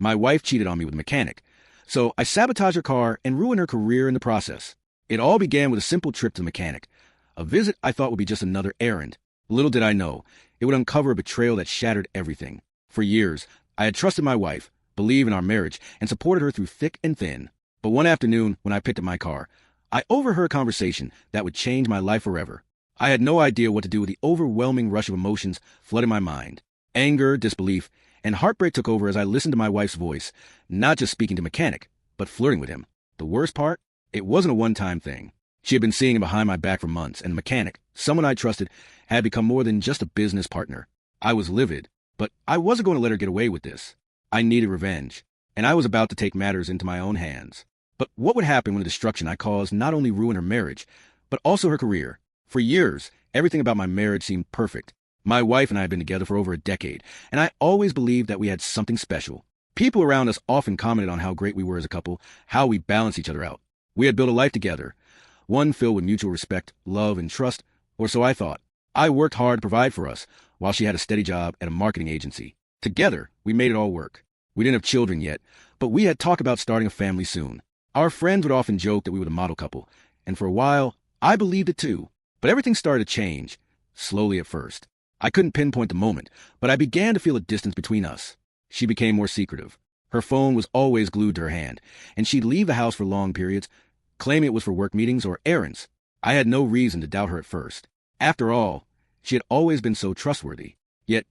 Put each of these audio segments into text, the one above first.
My wife cheated on me with a mechanic, so I sabotaged her car and ruined her career in the process. It all began with a simple trip to the mechanic, a visit I thought would be just another errand. Little did I know, it would uncover a betrayal that shattered everything. For years, I had trusted my wife, believed in our marriage, and supported her through thick and thin. But one afternoon, when I picked up my car, I overheard a conversation that would change my life forever. I had no idea what to do with the overwhelming rush of emotions flooding my mind. Anger, disbelief, and heartbreak took over as I listened to my wife's voice, not just speaking to mechanic, but flirting with him. The worst part? It wasn't a one-time thing. She had been seeing him behind my back for months, and the mechanic, someone I trusted, had become more than just a business partner. I was livid, but I wasn't going to let her get away with this. I needed revenge, and I was about to take matters into my own hands. But what would happen when the destruction I caused not only ruined her marriage, but also her career? For years, everything about my marriage seemed perfect. My wife and I had been together for over a decade, and I always believed that we had something special. People around us often commented on how great we were as a couple, how we balanced each other out. We had built a life together, one filled with mutual respect, love, and trust, or so I thought. I worked hard to provide for us, while she had a steady job at a marketing agency. Together, we made it all work. We didn't have children yet, but we had talked about starting a family soon. Our friends would often joke that we were the model couple, and for a while, I believed it too. But everything started to change, slowly at first. I couldn't pinpoint the moment, but I began to feel a distance between us. She became more secretive. Her phone was always glued to her hand, and she'd leave the house for long periods, claiming it was for work meetings or errands. I had no reason to doubt her at first. After all, she had always been so trustworthy. Yet,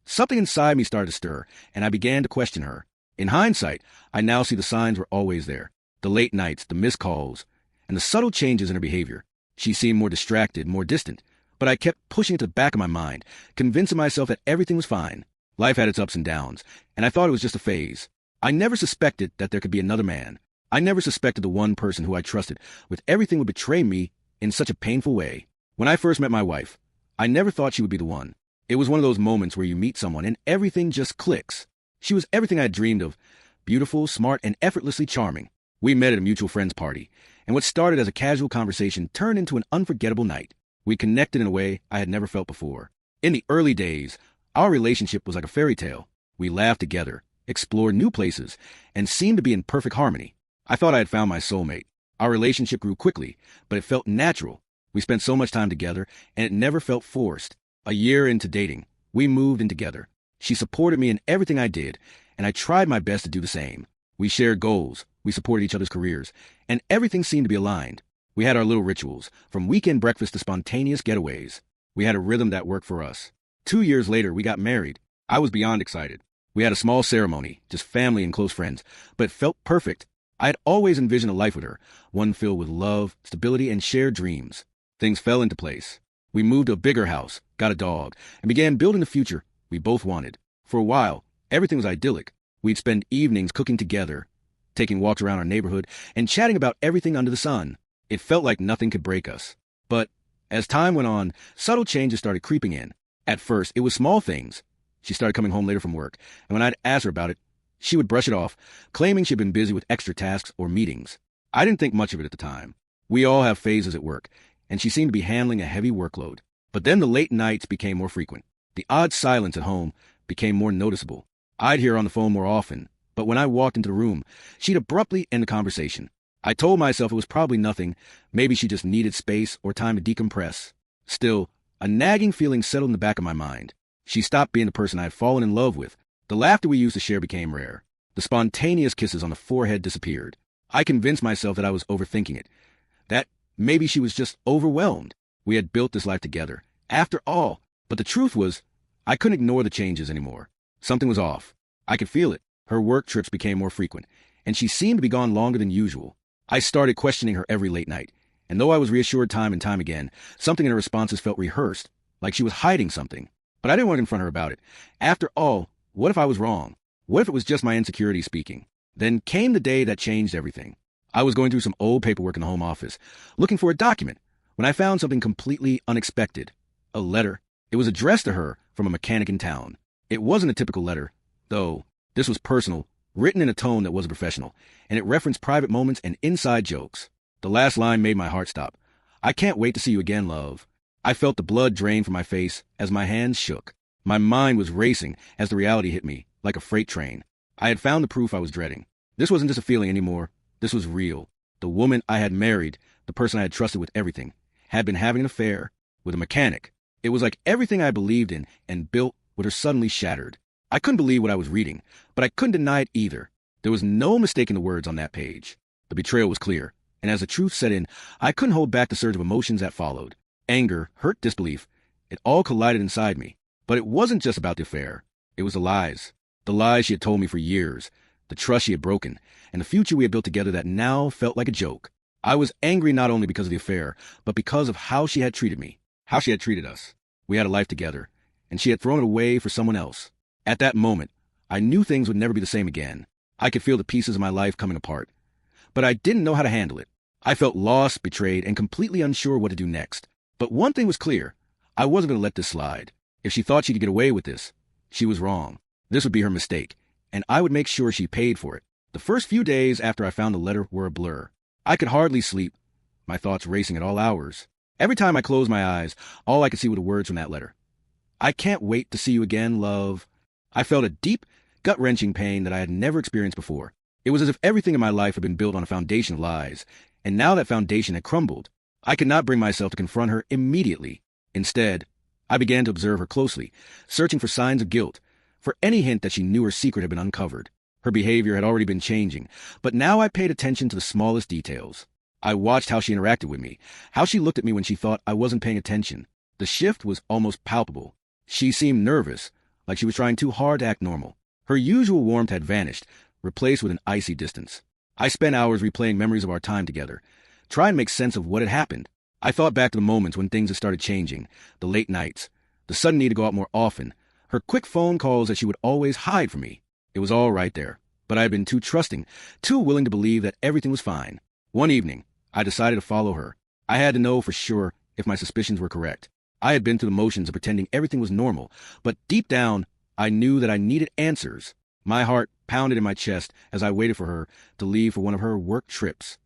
something inside me started to stir, and I began to question her. In hindsight, I now see the signs were always there. The late nights, the missed calls, and the subtle changes in her behavior. She seemed more distracted, more distant, but I kept pushing it to the back of my mind, convincing myself that everything was fine. Life had its ups and downs, and I thought it was just a phase. I never suspected that there could be another man. I never suspected the one person who I trusted with everything would betray me in such a painful way. When I first met my wife, I never thought she would be the one. It was one of those moments where you meet someone and everything just clicks. She was everything I had dreamed of, beautiful, smart, and effortlessly charming. We met at a mutual friend's party, and what started as a casual conversation turned into an unforgettable night. We connected in a way I had never felt before. In the early days, our relationship was like a fairy tale. We laughed together, explored new places, and seemed to be in perfect harmony. I thought I had found my soulmate. Our relationship grew quickly, but it felt natural. We spent so much time together, and it never felt forced. A year into dating, we moved in together. She supported me in everything I did, and I tried my best to do the same. We shared goals, we supported each other's careers, and everything seemed to be aligned. We had our little rituals, from weekend breakfast to spontaneous getaways. We had a rhythm that worked for us. 2 years later, we got married. I was beyond excited. We had a small ceremony, just family and close friends, but it felt perfect. I had always envisioned a life with her, one filled with love, stability, and shared dreams. Things fell into place. We moved to a bigger house, got a dog, and began building the future we both wanted. For a while, everything was idyllic. We'd spend evenings cooking together, taking walks around our neighborhood, and chatting about everything under the sun. It felt like nothing could break us. But as time went on, subtle changes started creeping in. At first, it was small things. She started coming home later from work, and when I'd ask her about it, she would brush it off, claiming she'd been busy with extra tasks or meetings. I didn't think much of it at the time. We all have phases at work, and she seemed to be handling a heavy workload. But then the late nights became more frequent. The odd silence at home became more noticeable. I'd hear her on the phone more often, but when I walked into the room, she'd abruptly end the conversation. I told myself it was probably nothing, maybe she just needed space or time to decompress. Still, a nagging feeling settled in the back of my mind. She stopped being the person I had fallen in love with. The laughter we used to share became rare. The spontaneous kisses on the forehead disappeared. I convinced myself that I was overthinking it, that maybe she was just overwhelmed. We had built this life together, after all. But the truth was, I couldn't ignore the changes anymore. Something was off. I could feel it. Her work trips became more frequent, and she seemed to be gone longer than usual. I started questioning her every late night, and though I was reassured time and time again, something in her responses felt rehearsed, like she was hiding something. But I didn't want to confront her about it. After all, what if I was wrong? What if it was just my insecurity speaking? Then came the day that changed everything. I was going through some old paperwork in the home office, looking for a document, when I found something completely unexpected. A letter. It was addressed to her from a mechanic in town. It wasn't a typical letter, though. This was personal, written in a tone that wasn't professional, and it referenced private moments and inside jokes. The last line made my heart stop. "I can't wait to see you again, love." I felt the blood drain from my face as my hands shook. My mind was racing as the reality hit me, like a freight train. I had found the proof I was dreading. This wasn't just a feeling anymore. This was real. The woman I had married, the person I had trusted with everything, had been having an affair with a mechanic. It was like everything I believed in and built with her suddenly shattered. I couldn't believe what I was reading, but I couldn't deny it either. There was no mistaking the words on that page. The betrayal was clear, and as the truth set in, I couldn't hold back the surge of emotions that followed. Anger, hurt, disbelief. It all collided inside me. But it wasn't just about the affair. It was the lies. The lies she had told me for years, the trust she had broken, and the future we had built together that now felt like a joke. I was angry not only because of the affair, but because of how she had treated me, how she had treated us. We had a life together, and she had thrown it away for someone else. At that moment, I knew things would never be the same again. I could feel the pieces of my life coming apart. But I didn't know how to handle it. I felt lost, betrayed, and completely unsure what to do next. But one thing was clear. I wasn't going to let this slide. If she thought she could get away with this, she was wrong. This would be her mistake, and I would make sure she paid for it. The first few days after I found the letter were a blur. I could hardly sleep, my thoughts racing at all hours. Every time I closed my eyes, all I could see were the words from that letter. I can't wait to see you again, love. I felt a deep, gut-wrenching pain that I had never experienced before. It was as if everything in my life had been built on a foundation of lies, and now that foundation had crumbled. I could not bring myself to confront her immediately. Instead, I began to observe her closely, searching for signs of guilt, for any hint that she knew her secret had been uncovered. Her behavior had already been changing, but now I paid attention to the smallest details. I watched how she interacted with me, how she looked at me when she thought I wasn't paying attention. The shift was almost palpable. She seemed nervous, like she was trying too hard to act normal. Her usual warmth had vanished, replaced with an icy distance. I spent hours replaying memories of our time together, trying to make sense of what had happened. I thought back to the moments when things had started changing, the late nights, the sudden need to go out more often, her quick phone calls that she would always hide from me. It was all right there, but I had been too trusting, too willing to believe that everything was fine. One evening, I decided to follow her. I had to know for sure if my suspicions were correct. I had been through the motions of pretending everything was normal, but deep down, I knew that I needed answers. My heart pounded in my chest as I waited for her to leave for one of her work trips.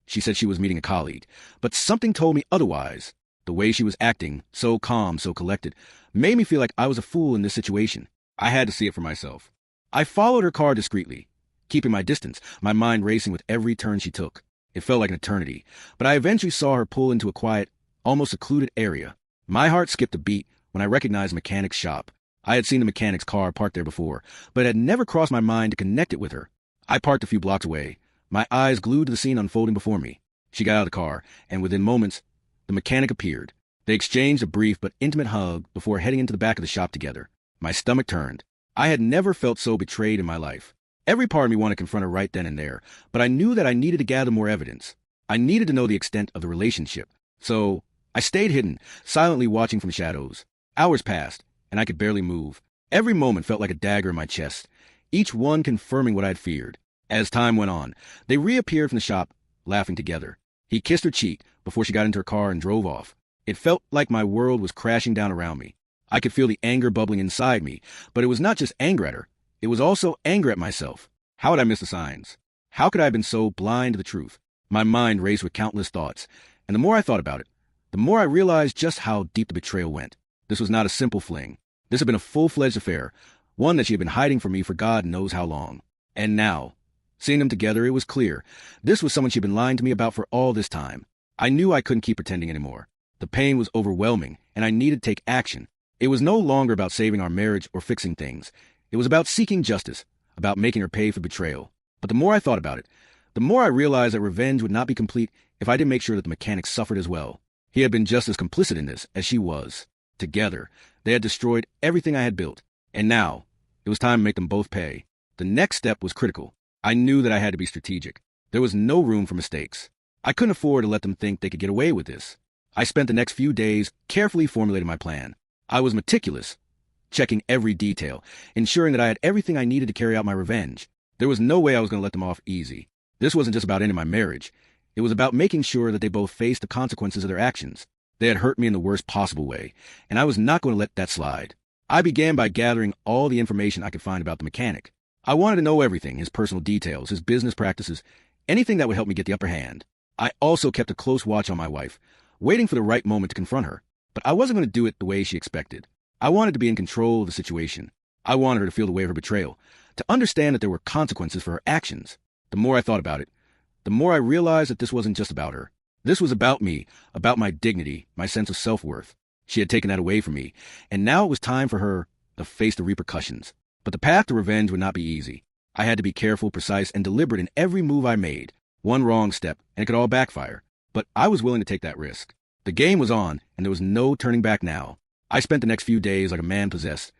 She said she was meeting a colleague, but something told me otherwise. The way she was acting, so calm, so collected, made me feel like I was a fool in this situation. I had to see it for myself. I followed her car discreetly, keeping my distance, my mind racing with every turn she took. It felt like an eternity, but I eventually saw her pull into a quiet, almost secluded area. My heart skipped a beat when I recognized the mechanic's shop. I had seen the mechanic's car parked there before, but it had never crossed my mind to connect it with her. I parked a few blocks away, my eyes glued to the scene unfolding before me. She got out of the car, and within moments, the mechanic appeared. They exchanged a brief but intimate hug before heading into the back of the shop together. My stomach turned. I had never felt so betrayed in my life. Every part of me wanted to confront her right then and there, but I knew that I needed to gather more evidence. I needed to know the extent of the relationship. So I stayed hidden, silently watching from the shadows. Hours passed, and I could barely move. Every moment felt like a dagger in my chest, each one confirming what I had feared. As time went on, they reappeared from the shop, laughing together. He kissed her cheek before she got into her car and drove off. It felt like my world was crashing down around me. I could feel the anger bubbling inside me, but it was not just anger at her. It was also anger at myself. How had I missed the signs? How could I have been so blind to the truth? My mind raced with countless thoughts, and the more I thought about it, the more I realized just how deep the betrayal went. This was not a simple fling. This had been a full-fledged affair, one that she had been hiding from me for God knows how long. And now, seeing them together, it was clear. This was someone she'd been lying to me about for all this time. I knew I couldn't keep pretending anymore. The pain was overwhelming, and I needed to take action. It was no longer about saving our marriage or fixing things. It was about seeking justice, about making her pay for betrayal. But the more I thought about it, the more I realized that revenge would not be complete if I didn't make sure that the mechanic suffered as well. He had been just as complicit in this as she was. Together, they had destroyed everything I had built. And now, it was time to make them both pay. The next step was critical. I knew that I had to be strategic. There was no room for mistakes. I couldn't afford to let them think they could get away with this. I spent the next few days carefully formulating my plan. I was meticulous, checking every detail, ensuring that I had everything I needed to carry out my revenge. There was no way I was going to let them off easy. This wasn't just about ending my marriage. It was about making sure that they both faced the consequences of their actions. They had hurt me in the worst possible way, and I was not going to let that slide. I began by gathering all the information I could find about the mechanic. I wanted to know everything, his personal details, his business practices, anything that would help me get the upper hand. I also kept a close watch on my wife, waiting for the right moment to confront her. But I wasn't going to do it the way she expected. I wanted to be in control of the situation. I wanted her to feel the weight of her betrayal, to understand that there were consequences for her actions. The more I thought about it, the more I realized that this wasn't just about her. This was about me, about my dignity, my sense of self-worth. She had taken that away from me, and now it was time for her to face the repercussions. But the path to revenge would not be easy. I had to be careful, precise, and deliberate in every move I made. One wrong step, and it could all backfire. But I was willing to take that risk. The game was on, and there was no turning back now. I spent the next few days like a man possessed,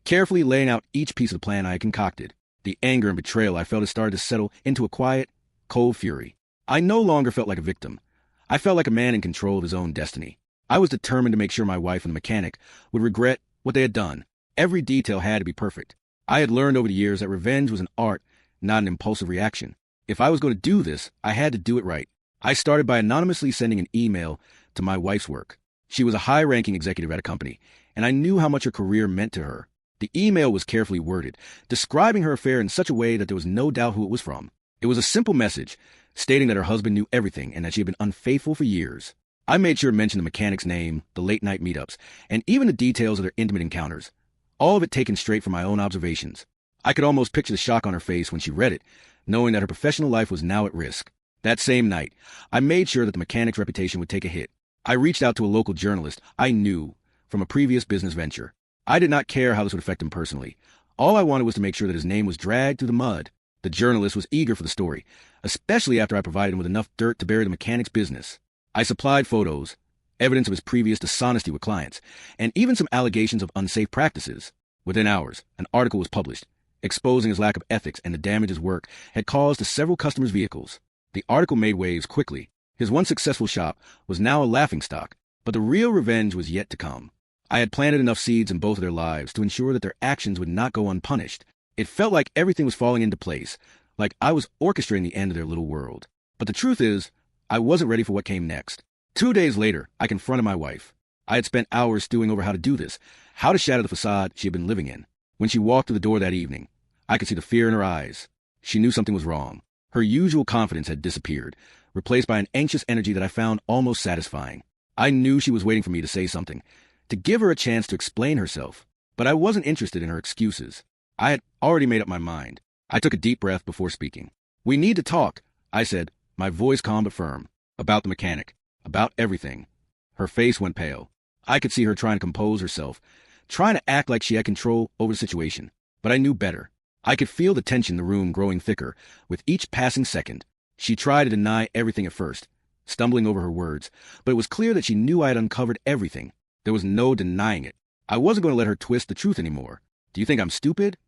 carefully laying out each piece of the plan I had concocted. The anger and betrayal I felt had started to settle into a quiet, cold fury. I no longer felt like a victim. I felt like a man in control of his own destiny. I was determined to make sure my wife and the mechanic would regret what they had done. Every detail had to be perfect. I had learned over the years that revenge was an art, not an impulsive reaction. If I was going to do this, I had to do it right. I started by anonymously sending an email to my wife's work. She was a high-ranking executive at a company, and I knew how much her career meant to her. The email was carefully worded, describing her affair in such a way that there was no doubt who it was from. It was a simple message, stating that her husband knew everything and that she had been unfaithful for years. I made sure to mention the mechanic's name, the late-night meetups, and even the details of their intimate encounters. All of it taken straight from my own observations. I could almost picture the shock on her face when she read it, knowing that her professional life was now at risk. That same night, I made sure that the mechanic's reputation would take a hit. I reached out to a local journalist I knew from a previous business venture. I did not care how this would affect him personally. All I wanted was to make sure that his name was dragged through the mud. The journalist was eager for the story, especially after I provided him with enough dirt to bury the mechanic's business. I supplied photos, evidence of his previous dishonesty with clients, and even some allegations of unsafe practices. Within hours, an article was published, exposing his lack of ethics and the damage his work had caused to several customers' vehicles. The article made waves quickly. His once successful shop was now a laughingstock, but the real revenge was yet to come. I had planted enough seeds in both of their lives to ensure that their actions would not go unpunished. It felt like everything was falling into place, like I was orchestrating the end of their little world. But the truth is, I wasn't ready for what came next. 2 days later, I confronted my wife. I had spent hours stewing over how to do this, how to shatter the facade she had been living in. When she walked through the door that evening, I could see the fear in her eyes. She knew something was wrong. Her usual confidence had disappeared, replaced by an anxious energy that I found almost satisfying. I knew she was waiting for me to say something, to give her a chance to explain herself. But I wasn't interested in her excuses. I had already made up my mind. I took a deep breath before speaking. "We need to talk," I said, my voice calm but firm. "About the mechanic. About everything." Her face went pale. I could see her trying to compose herself, trying to act like she had control over the situation. But I knew better. I could feel the tension in the room growing thicker with each passing second. She tried to deny everything at first, stumbling over her words, but it was clear that she knew I had uncovered everything. There was no denying it. I wasn't going to let her twist the truth anymore. "Do you think I'm stupid?"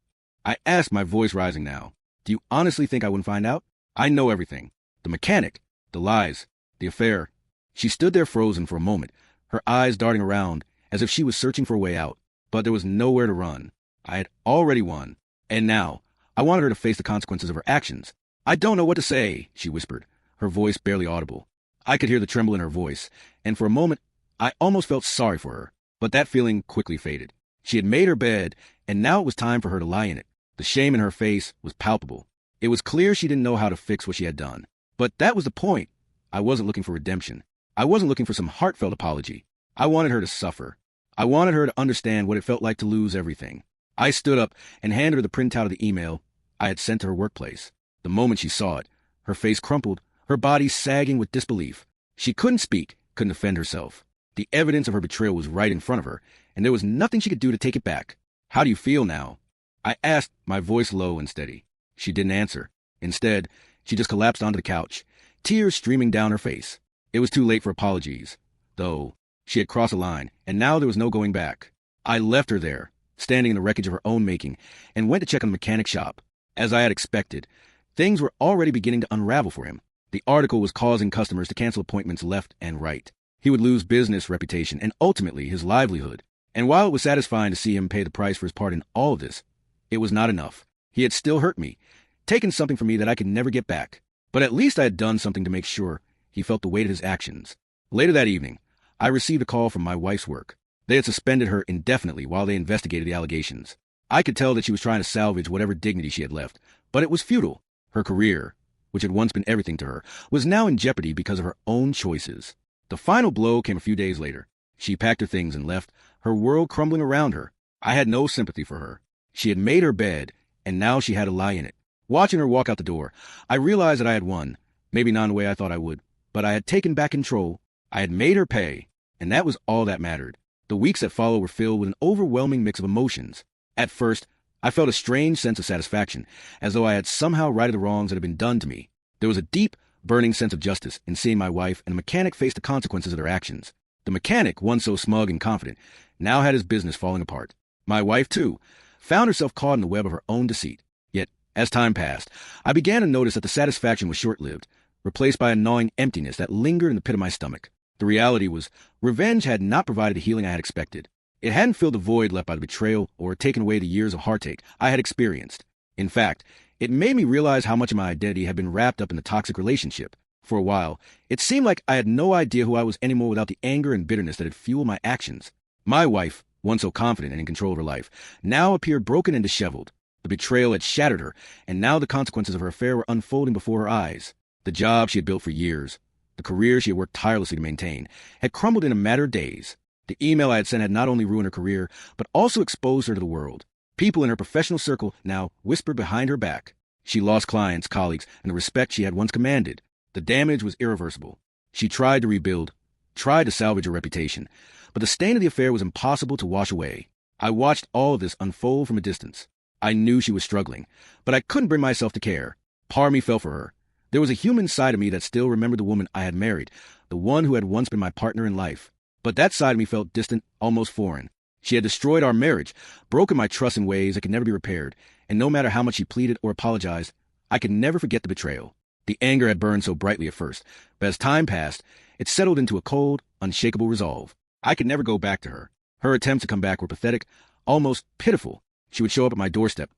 I asked, my voice rising now. "Do you honestly think I wouldn't find out? I know everything. The mechanic, the lies, the affair." She stood there frozen for a moment, her eyes darting around as if she was searching for a way out. But there was nowhere to run. I had already won. And now, I wanted her to face the consequences of her actions. "I don't know what to say," she whispered, her voice barely audible. I could hear the tremble in her voice, and for a moment, I almost felt sorry for her. But that feeling quickly faded. She had made her bed, and now it was time for her to lie in it. The shame in her face was palpable. It was clear she didn't know how to fix what she had done. But that was the point. I wasn't looking for redemption. I wasn't looking for some heartfelt apology. I wanted her to suffer. I wanted her to understand what it felt like to lose everything. I stood up and handed her the printout of the email I had sent to her workplace. The moment she saw it, her face crumpled, her body sagging with disbelief. She couldn't speak, couldn't defend herself. The evidence of her betrayal was right in front of her, and there was nothing she could do to take it back. "How do you feel now?" I asked, my voice low and steady. She didn't answer. Instead, she just collapsed onto the couch, tears streaming down her face. It was too late for apologies, though. She had crossed a line, and now there was no going back. I left her there, standing in the wreckage of her own making, and went to check on the mechanic shop. As I had expected, things were already beginning to unravel for him. The article was causing customers to cancel appointments left and right. He would lose business, reputation, and ultimately his livelihood. And while it was satisfying to see him pay the price for his part in all of this, it was not enough. He had still hurt me, taken something from me that I could never get back. But at least I had done something to make sure he felt the weight of his actions. Later that evening, I received a call from my wife's work. They had suspended her indefinitely while they investigated the allegations. I could tell that she was trying to salvage whatever dignity she had left, but it was futile. Her career, which had once been everything to her, was now in jeopardy because of her own choices. The final blow came a few days later. She packed her things and left, her world crumbling around her. I had no sympathy for her. She had made her bed, and now she had a lie in it. Watching her walk out the door, I realized that I had won. Maybe not in the way I thought I would, but I had taken back control. I had made her pay, and that was all that mattered. The weeks that followed were filled with an overwhelming mix of emotions. At first, I felt a strange sense of satisfaction, as though I had somehow righted the wrongs that had been done to me. There was a deep, burning sense of justice in seeing my wife and the mechanic face the consequences of their actions. The mechanic, once so smug and confident, now had his business falling apart. My wife, too, found herself caught in the web of her own deceit. Yet, as time passed, I began to notice that the satisfaction was short-lived, replaced by a gnawing emptiness that lingered in the pit of my stomach. The reality was, revenge had not provided the healing I had expected. It hadn't filled the void left by the betrayal or taken away the years of heartache I had experienced. In fact, it made me realize how much of my identity had been wrapped up in the toxic relationship. For a while, it seemed like I had no idea who I was anymore without the anger and bitterness that had fueled my actions. My wife, once so confident and in control of her life, now appeared broken and disheveled. The betrayal had shattered her, and now the consequences of her affair were unfolding before her eyes. The job she had built for years, the career she had worked tirelessly to maintain, had crumbled in a matter of days. The email I had sent had not only ruined her career, but also exposed her to the world. People in her professional circle now whispered behind her back. She lost clients, colleagues, and the respect she had once commanded. The damage was irreversible. She tried to rebuild, tried to salvage her reputation, but the stain of the affair was impossible to wash away. I watched all of this unfold from a distance. I knew she was struggling, but I couldn't bring myself to care. Part of me felt for her. There was a human side of me that still remembered the woman I had married, the one who had once been my partner in life. But that side of me felt distant, almost foreign. She had destroyed our marriage, broken my trust in ways that could never be repaired, and no matter how much she pleaded or apologized, I could never forget the betrayal. The anger had burned so brightly at first, but as time passed, it settled into a cold, unshakable resolve. I could never go back to her. Her attempts to come back were pathetic, almost pitiful. She would show up at my doorstep,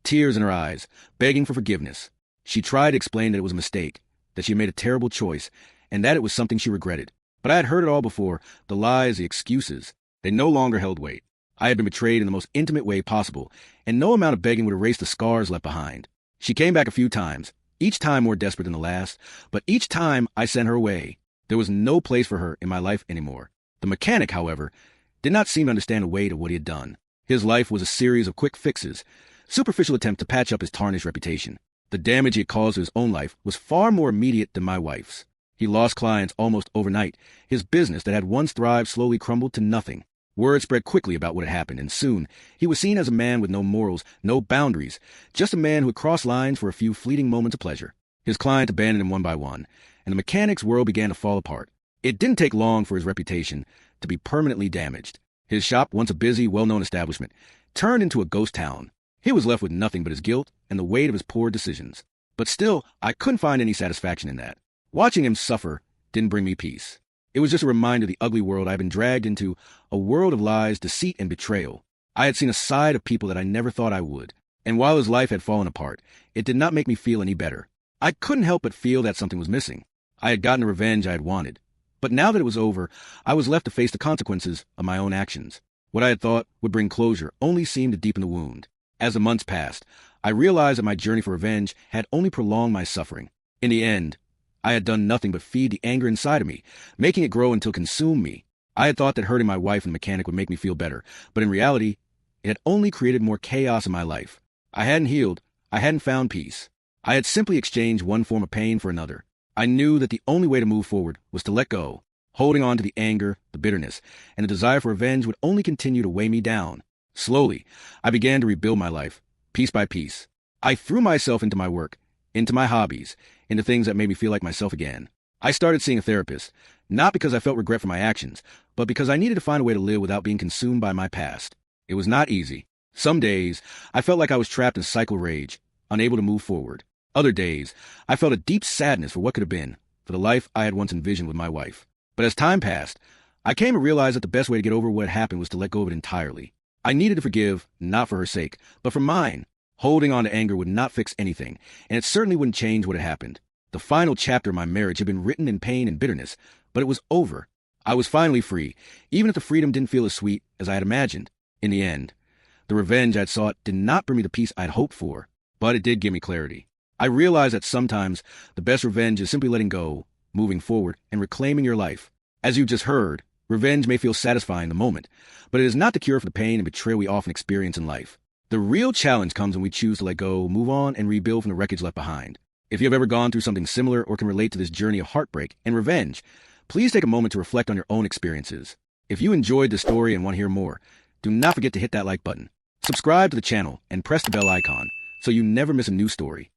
tears in her eyes, begging for forgiveness. She tried to explain that it was a mistake, that she had made a terrible choice, and that it was something she regretted. But I had heard it all before, the lies, the excuses. They no longer held weight. I had been betrayed in the most intimate way possible, and no amount of begging would erase the scars left behind. She came back a few times, each time more desperate than the last, but each time I sent her away. There was no place for her in my life anymore. The mechanic, however, did not seem to understand the weight of what he had done. His life was a series of quick fixes, superficial attempts to patch up his tarnished reputation. The damage he had caused to his own life was far more immediate than my wife's. He lost clients almost overnight. His business that had once thrived slowly crumbled to nothing. Word spread quickly about what had happened, and soon he was seen as a man with no morals, no boundaries, just a man who had crossed lines for a few fleeting moments of pleasure. His clients abandoned him one by one, and the mechanic's world began to fall apart. It didn't take long for his reputation to be permanently damaged. His shop, once a busy, well-known establishment, turned into a ghost town. He was left with nothing but his guilt and the weight of his poor decisions. But still, I couldn't find any satisfaction in that. Watching him suffer didn't bring me peace. It was just a reminder of the ugly world I had been dragged into, a world of lies, deceit, and betrayal. I had seen a side of people that I never thought I would, and while his life had fallen apart, it did not make me feel any better. I couldn't help but feel that something was missing. I had gotten the revenge I had wanted, but now that it was over, I was left to face the consequences of my own actions. What I had thought would bring closure only seemed to deepen the wound. As the months passed, I realized that my journey for revenge had only prolonged my suffering. In the end, I had done nothing but feed the anger inside of me, making it grow until it consumed me. I had thought that hurting my wife and the mechanic would make me feel better, but in reality, it had only created more chaos in my life. I hadn't healed. I hadn't found peace. I had simply exchanged one form of pain for another. I knew that the only way to move forward was to let go. Holding on to the anger, the bitterness, and the desire for revenge would only continue to weigh me down. Slowly, I began to rebuild my life, piece by piece. I threw myself into my work, into my hobbies, into things that made me feel like myself again. I started seeing a therapist, not because I felt regret for my actions, but because I needed to find a way to live without being consumed by my past. It was not easy. Some days, I felt like I was trapped in cycle rage, unable to move forward. Other days, I felt a deep sadness for what could have been, for the life I had once envisioned with my wife. But as time passed, I came to realize that the best way to get over what had happened was to let go of it entirely. I needed to forgive, not for her sake, but for mine. Holding on to anger would not fix anything, and it certainly wouldn't change what had happened. The final chapter of my marriage had been written in pain and bitterness, but it was over. I was finally free, even if the freedom didn't feel as sweet as I had imagined. In the end, the revenge I'd sought did not bring me the peace I'd hoped for, but it did give me clarity. I realized that sometimes the best revenge is simply letting go, moving forward, and reclaiming your life. As you just heard, revenge may feel satisfying in the moment, but it is not the cure for the pain and betrayal we often experience in life. The real challenge comes when we choose to let go, move on, and rebuild from the wreckage left behind. If you have ever gone through something similar or can relate to this journey of heartbreak and revenge, please take a moment to reflect on your own experiences. If you enjoyed this story and want to hear more, do not forget to hit that like button. Subscribe to the channel and press the bell icon so you never miss a new story.